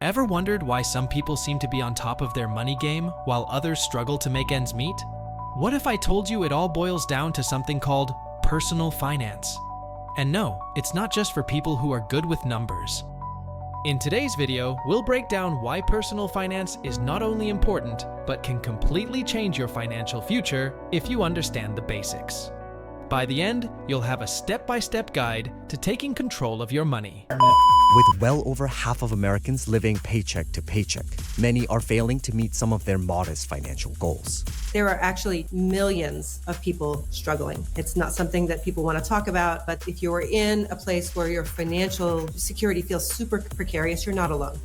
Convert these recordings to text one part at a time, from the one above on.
Ever wondered why some people seem to be on top of their money game while others struggle to make ends meet? What if I told you it all boils down to something called personal finance? And no, it's not just for people who are good with numbers. In today's video, we'll break down why personal finance is not only important, but can completely change your financial future if you understand the basics. By the end, you'll have a step-by-step guide to taking control of your money. With well over half of Americans living paycheck to paycheck, many are failing to meet some of their modest financial goals. There are actually millions of people struggling. It's not something that people want to talk about, but if you're in a place where your financial security feels super precarious, you're not alone.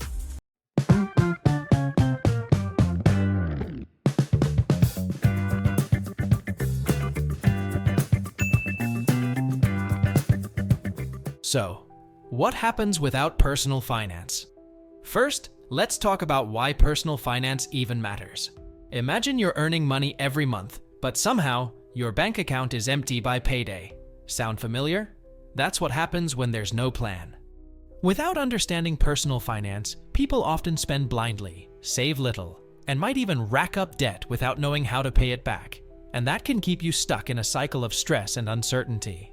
So, what happens without personal finance? First, let's talk about why personal finance even matters. Imagine you're earning money every month, but somehow your bank account is empty by payday. Sound familiar? That's what happens when there's no plan. Without understanding personal finance, people often spend blindly, save little, and might even rack up debt without knowing how to pay it back. And that can keep you stuck in a cycle of stress and uncertainty.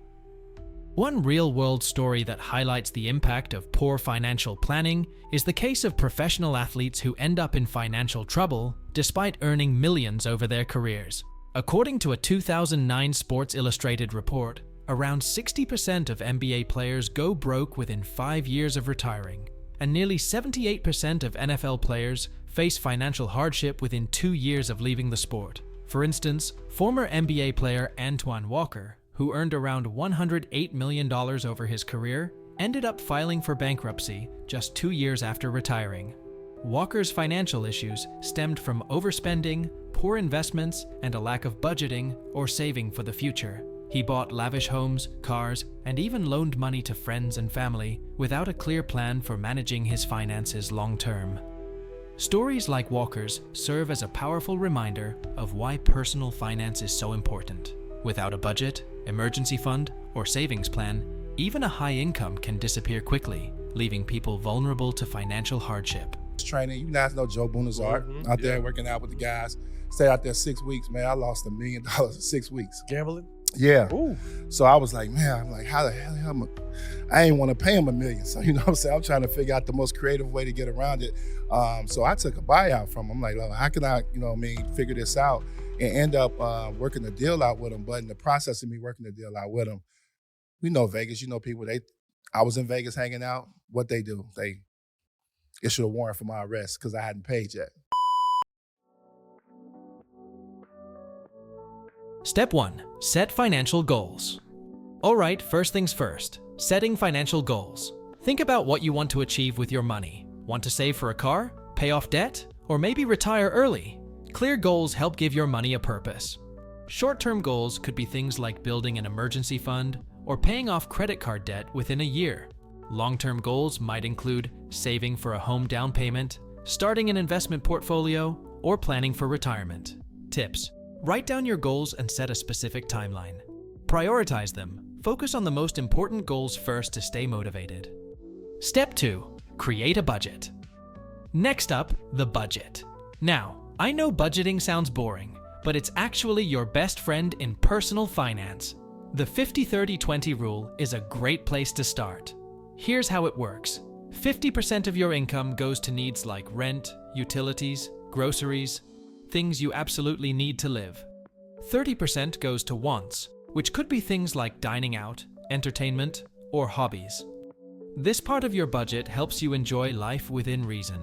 One real-world story that highlights the impact of poor financial planning is the case of professional athletes who end up in financial trouble despite earning millions over their careers. According to a 2009 Sports Illustrated report, around 60% of NBA players go broke within 5 years of retiring, and nearly 78% of NFL players face financial hardship within 2 years of leaving the sport. For instance, former NBA player Antoine Walker, who earned around $108 million over his career, ended up filing for bankruptcy just 2 years after retiring. Walker's financial issues stemmed from overspending, poor investments, and a lack of budgeting or saving for the future. He bought lavish homes, cars, and even loaned money to friends and family without a clear plan for managing his finances long-term. Stories like Walker's serve as a powerful reminder of why personal finance is so important. Without a budget, emergency fund, or savings plan, even a high income can disappear quickly, leaving people vulnerable to financial hardship. Training, you guys know Joe Bunazar out there working out with the guys. Stayed out there 6 weeks, man. I lost $1 million in 6 weeks. Gambling? Yeah. Ooh. So I was like, man, I'm like, how the hell I ain't want to pay him $1 million. So you know what I'm saying? I'm trying to figure out the most creative way to get around it. So I took a buyout from him. I'm like, how can I, figure this out? And end up working the deal out with him. But in the process of me working the deal out with him, we know Vegas, people, I was in Vegas hanging out. What they do, they issued a warrant for my arrest because I hadn't paid yet. Step 1. Set financial goals. Alright, first things first. Setting financial goals. Think about what you want to achieve with your money. Want to save for a car? Pay off debt? Or maybe retire early? Clear goals help give your money a purpose. Short-term goals could be things like building an emergency fund or paying off credit card debt within a year. Long-term goals might include saving for a home down payment, starting an investment portfolio, or planning for retirement. Tips: write down your goals and set a specific timeline. Prioritize them. Focus on the most important goals first to stay motivated. Step 2. Create a budget. Next up, the budget. Now, I know budgeting sounds boring, but it's actually your best friend in personal finance. The 50-30-20 rule is a great place to start. Here's how it works. 50% of your income goes to needs like rent, utilities, groceries, things you absolutely need to live. 30% goes to wants, which could be things like dining out, entertainment, or hobbies. This part of your budget helps you enjoy life within reason.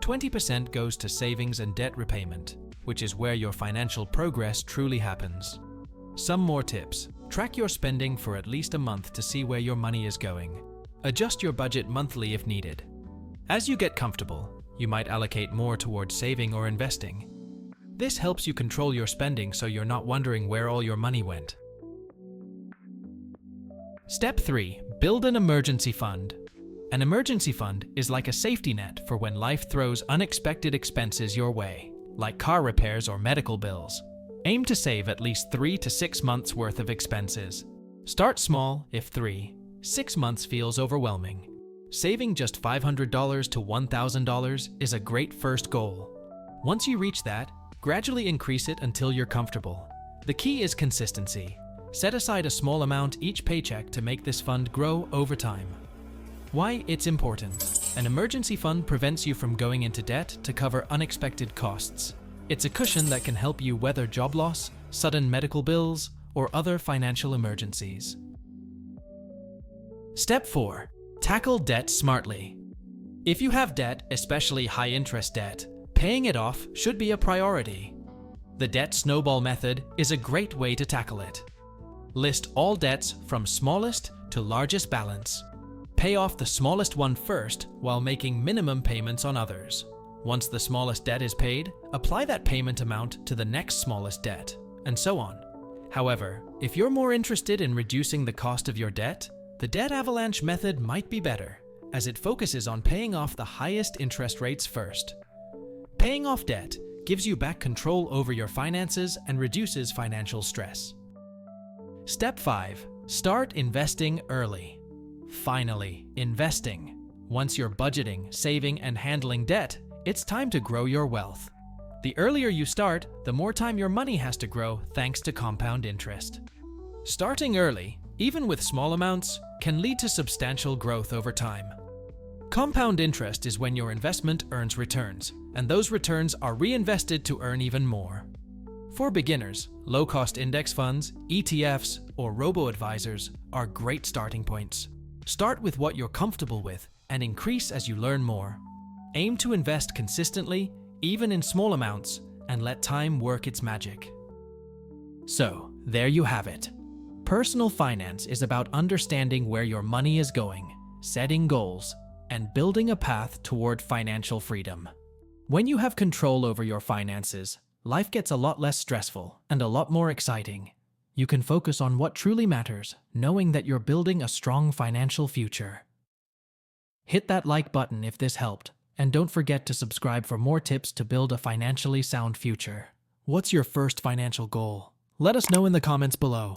20% goes to savings and debt repayment, which is where your financial progress truly happens. Some more tips. Track your spending for at least a month to see where your money is going. Adjust your budget monthly if needed. As you get comfortable, you might allocate more towards saving or investing. This helps you control your spending so you're not wondering where all your money went. Step 3. Build an emergency fund. An emergency fund is like a safety net for when life throws unexpected expenses your way, like car repairs or medical bills. Aim to save at least 3 to 6 months worth of expenses. Start small if 3. 6 months feels overwhelming. saving just $500 to $1,000 is a great first goal. Once you reach that, gradually increase it until you're comfortable. The key is consistency. Set aside a small amount each paycheck to make this fund grow over time. Why it's important. An emergency fund prevents you from going into debt to cover unexpected costs. It's a cushion that can help you weather job loss, sudden medical bills, or other financial emergencies. Step 4. Tackle debt smartly. If you have debt, especially high-interest debt, paying it off should be a priority. The debt snowball method is a great way to tackle it. List all debts from smallest to largest balance. Pay off the smallest one first while making minimum payments on others. Once the smallest debt is paid, apply that payment amount to the next smallest debt, and so on. However, if you're more interested in reducing the cost of your debt, the debt avalanche method might be better, as it focuses on paying off the highest interest rates first. Paying off debt gives you back control over your finances and reduces financial stress. Step 5. Start investing early. Finally, investing. Once you're budgeting, saving, and handling debt, it's time to grow your wealth. The earlier you start, the more time your money has to grow thanks to compound interest. Starting early, even with small amounts, can lead to substantial growth over time. Compound interest is when your investment earns returns, and those returns are reinvested to earn even more. For beginners, low-cost index funds, ETFs, or robo-advisors are great starting points. Start with what you're comfortable with and increase as you learn more. Aim to invest consistently, even in small amounts, and let time work its magic. So, there you have it. Personal finance is about understanding where your money is going, setting goals, and building a path toward financial freedom. When you have control over your finances, life gets a lot less stressful and a lot more exciting. You can focus on what truly matters, knowing that you're building a strong financial future. Hit that like button if this helped, and don't forget to subscribe for more tips to build a financially sound future. What's your first financial goal? Let us know in the comments below.